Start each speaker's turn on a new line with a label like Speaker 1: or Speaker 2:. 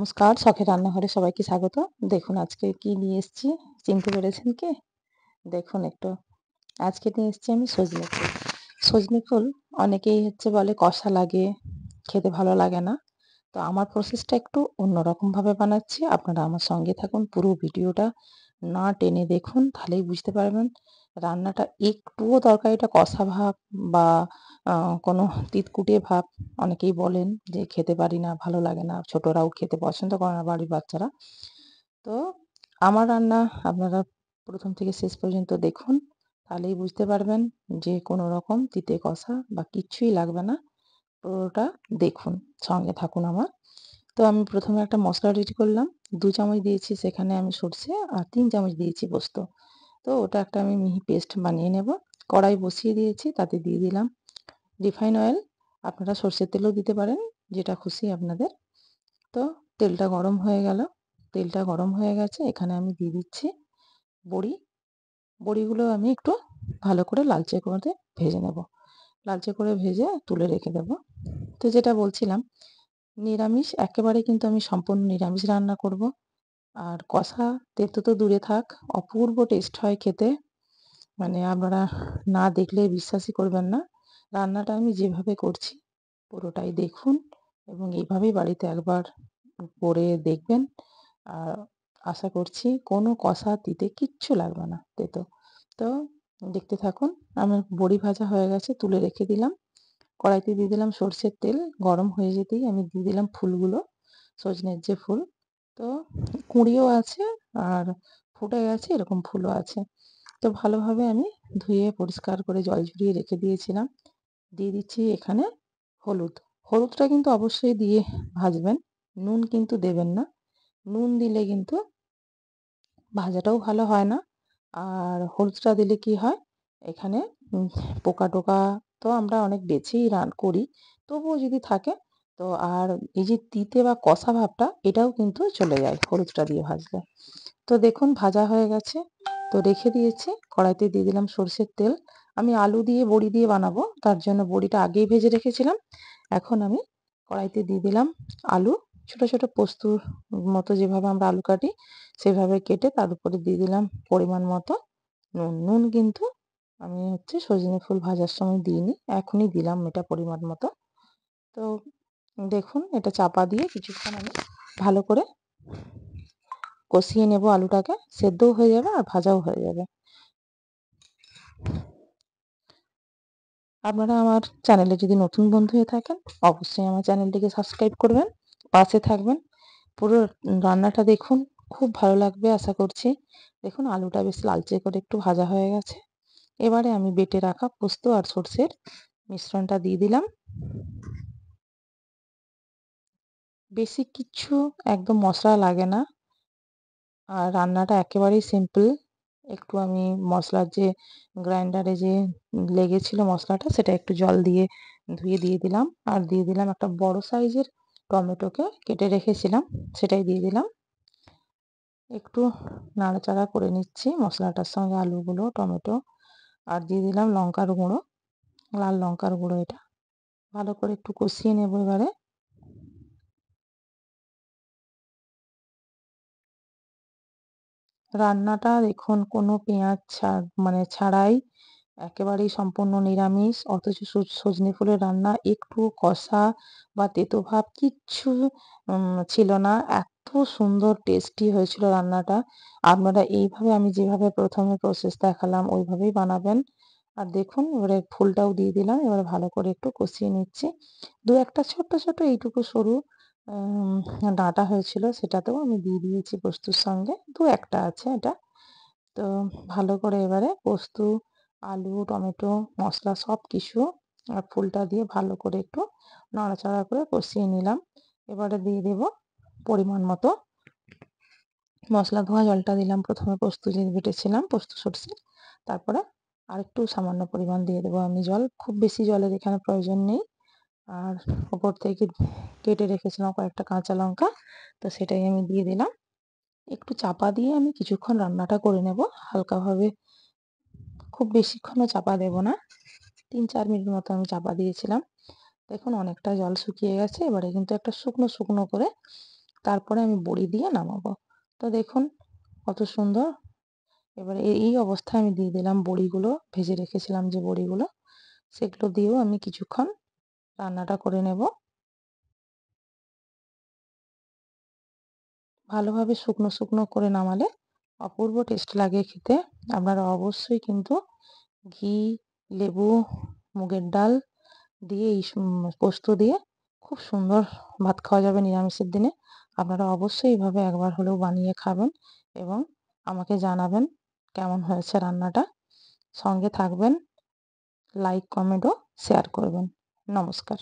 Speaker 1: নমস্কার, শখের রান্নাঘরে সবাইকে স্বাগত। দেখুন আজকে কি নিয়ে এসেছি, চিনতে পেরেছেন কি? দেখুন একটু, আজকে নিয়ে এসেছি আমি সজনে ফুল। সজনে ফুল অনেকেই বলে কষা লাগে, খেতে ভালো লাগে না। তো আমার প্রসেসটা একটু অন্যরকম ভাবে বানাচ্ছি। আপনারা আমার সঙ্গে থাকুন, পুরো ভিডিওটা না টেনে দেখুন, তাহলেই বুঝতে পারবেন রান্নাটা একটুও তরকারিটা কষা ভাব বা কোনো তিতকুটে ভাব অনেকেই বলেন যে খেতে পারি না, ভালো লাগে না, ছোটরাও খেতে পছন্দ করে না বাড়ির বাচ্চারা। তো আমার রান্না আপনারা প্রথম থেকে শেষ পর্যন্ত দেখুন, তাহলেই বুঝতে পারবেন যে কোনো রকম তিতে কষা বা কিচ্ছুই লাগবে না। পুরোটা দেখুন, সঙ্গে থাকুন আমার। তো আমি প্রথমে একটা মশলা রেডি করলাম। ২ চামচ দিয়েছি সেখানে আমি সরষে আর ৩ চামচ দিয়েছি পোস্ত। তো ওটা একটা আমি মিহি পেস্ট বানিয়ে নেব। কড়াই বসিয়ে দিয়েছি, তাতে দিয়ে দিলাম রিফাইন অয়েল। আপনারা সরষের তেলও দিতে পারেন, যেটা খুশি আপনাদের। তো তেলটা গরম হয়ে গেল। তেলটা গরম হয়ে গেছে, এখানে আমি দিয়ে দিচ্ছি বড়ি। বড়িগুলো আমি একটু ভালো করে লালচে করে ভেজে নেব। লালচে করে ভেজে তুলে রেখে দেব। তো যেটা বলছিলাম, নিরামিষ একেবারে কিন্তু আমি সম্পূর্ণ নিরামিষ রান্না করব। আর কষা তেতো তো দূরে থাক, অপূর্ব টেস্ট হয় খেতে। মানে আপনারা না দেখলে বিশ্বাসই করবেন না। রান্নাটা আমি যেভাবে করছি পুরোটাই দেখুন এবং এইভাবেই বাড়িতে একবার করে দেখবেন। আর আশা করছি কোনো কষা তিতে কিচ্ছু লাগবে না তেতো। তো দেখতে থাকুন। আমার বড়ি ভাজা হয়ে গেছে, তুলে রেখে দিলাম। কড়াইতে দিয়ে দিলাম সর্ষের তেল। গরম হয়ে যেতেই আমি দিয়ে দিলাম ফুলগুলো, সজনের যে ফুল। তো কুঁড়িও আছে আর ফুটে গেছে এরকম ফুলও আছে। তো ভালোভাবে আমি ধুয়ে পরিষ্কার করে জল ঝরিয়ে রেখে দিয়েছিলাম। দিয়ে দিচ্ছি এখানে হলুদ। হলুদটা কিন্তু অবশ্যই দিয়ে ভাজবেন। নুন কিন্তু দেবেন না। নুন দিলে কিন্তু ভাজাটাও ভালো হয় না। আর হলুদটা দিলে কি হয়, এখানে পোকা-টোকা তো আমরা অনেক বেছেই করি। তবুও যদি থাকে তো আর এই যে তিতে বা কষা ভাবটা এটাও কিন্তু চলে যায় হলুদটা দিয়ে ভাজলে। তো দেখুন ভাজা হয়ে গেছে। তো রেখে দিয়েছি। কড়াইতে দিয়ে দিলাম সরষের তেল। আমি আলু দিয়ে বড়ি দিয়ে বানাবো। তার জন্য বড়িটা আগেই ভেজে রেখেছিলাম। এখন আমি কড়াইতে দিয়ে দিলাম আলু। ছোট, ছোট পোস্তুর মতো যেভাবে আমরা আলু কাটি সেভাবে কেটে তার উপরে দিয়ে দিলাম পরিমাণ মতো নুন। নুন কিন্তু আমি সজনে ফুল ভাজার সময় দিইনি। এখনই দিলাম এটা পরিমাণ মতো। তো দেখুন এটা চাপা দিয়ে কিছুক্ষণ আমি ভালো করে কষিয়ে নেব আলুটাকে। সেদ্ধও হয়ে যাবে আর ভাজাও হয়ে যাবে। আপনারা আমার চ্যানেলে যদি নতুন বন্ধু হয়ে থাকেন, অবশ্যই আমার চ্যানেলটিকে সাবস্ক্রাইব করবেন, পাশে থাকবেন। পুরো রান্নাটা দেখুন, খুব ভালো লাগবে আশা করছি। দেখুন আলুটা বেশ লালচে করে একটু ভাজা হয়ে গেছে। এবারে আমি বেটে রাখা পোস্ত আর সরষের মিশ্রণটা দিয়ে দিলাম। বেশি কিচ্ছু একদম মশলা লাগে না। আর রান্নাটা একেবারেই সিম্পল। একটু আমি মশলার যে গ্রাইন্ডারে যে লেগেছিল মশলাটা, সেটা একটু জল দিয়ে ধুয়ে দিয়ে দিলাম। আর দিয়ে দিলাম একটা বড় সাইজের টমেটোকে কেটে রেখেছিলাম, সেটাই দিয়ে দিলাম। একটু নাড়াচাড়া করে নিচ্ছি মশলাটার সঙ্গে আলুগুলো, টমেটো। আর দিয়ে দিলাম লঙ্কার গুঁড়ো, লাল লঙ্কার গুঁড়ো এটা। ভালো করে একটু কষিয়ে নেব এবারে। রান্নাটা দেখুন কোনো পেঁয়াজ ছাড়াই একেবারেই সম্পূর্ণ নিরামিষ। অথচ সজনে ফুলের রান্না একটু কষা বা তেতো ভাব কিচ্ছু ছিল না। এত সুন্দর টেস্টি হয়েছিল রান্নাটা। আপনারা এইভাবে আমি যেভাবে প্রথমে প্রসেস দেখালাম ওইভাবেই বানাবেন। আর দেখুন এবারে ফুলটাও দিয়ে দিলাম। এবারে ভালো করে একটু কষিয়ে নিচ্ছি। ২-১ টা ছোট্ট, ছোট্ট এইটুকু সরু আম ডাঁটা হয়েছিল সেটাতেও আমি দিয়ে দিয়েছি পোস্তুর সঙ্গে। ২-১ টা আছে এটা। তো ভালো করে এবারে পোস্ত, আলু, টমেটো, মসলা সবকিছু আর ফুলটা দিয়ে ভালো করে একটু নাড়াচাড়া করে কষিয়ে নিলাম। এবারে দিয়ে দেব পরিমাণ মতো মসলা ধোয়া জলটা দিলাম। প্রথমে পোস্ত যে বেটেছিলাম পোস্ত সরষে, তারপরে আরেকটু সামান্য পরিমাণ দিয়ে দেবো আমি জল। খুব বেশি জলের এখানে প্রয়োজন নেই। আর ওপর থেকে কেটে রেখেছিলাম কয়েকটা কাঁচা লঙ্কা, তো সেটাই আমি দিয়ে দিলাম। একটু চাপা দিয়ে আমি কিছুক্ষণ রান্নাটা করে নেব হালকাভাবে। খুব বেশিক্ষণও চাপা দেব না। ৩-৪ মিনিট মতো আমি চাপা দিয়েছিলাম। দেখুন অনেকটা জল শুকিয়ে গেছে। এবারে কিন্তু একটা শুকনো, শুকনো করে তারপরে আমি বড়ি দিয়ে নামাবো। তো দেখুন কত সুন্দর। এবারে এই অবস্থায় আমি দিয়ে দিলাম বড়িগুলো, ভেজে রেখেছিলাম যে বড়িগুলো, সেগুলো দিয়েও আমি কিছুক্ষণ রান্নাটা করে নেব। ভালোভাবে শুকনো, শুকনো করে নামালে অপূর্ব টেস্ট লাগে খেতে। আপনারা অবশ্যই কিন্তু ঘি, লেবু, মুগের ডাল দিয়ে এই পোস্ত দিয়ে খুব সুন্দর ভাত খাওয়া যাবে নিরামিষের দিনে। আপনারা অবশ্যই এভাবে একবার হলেও বানিয়ে খাবেন এবং আমাকে জানাবেন কেমন হয়েছে রান্নাটা। সঙ্গে থাকবেন, লাইক, কমেন্ট ও শেয়ার করবেন। নমস্কার।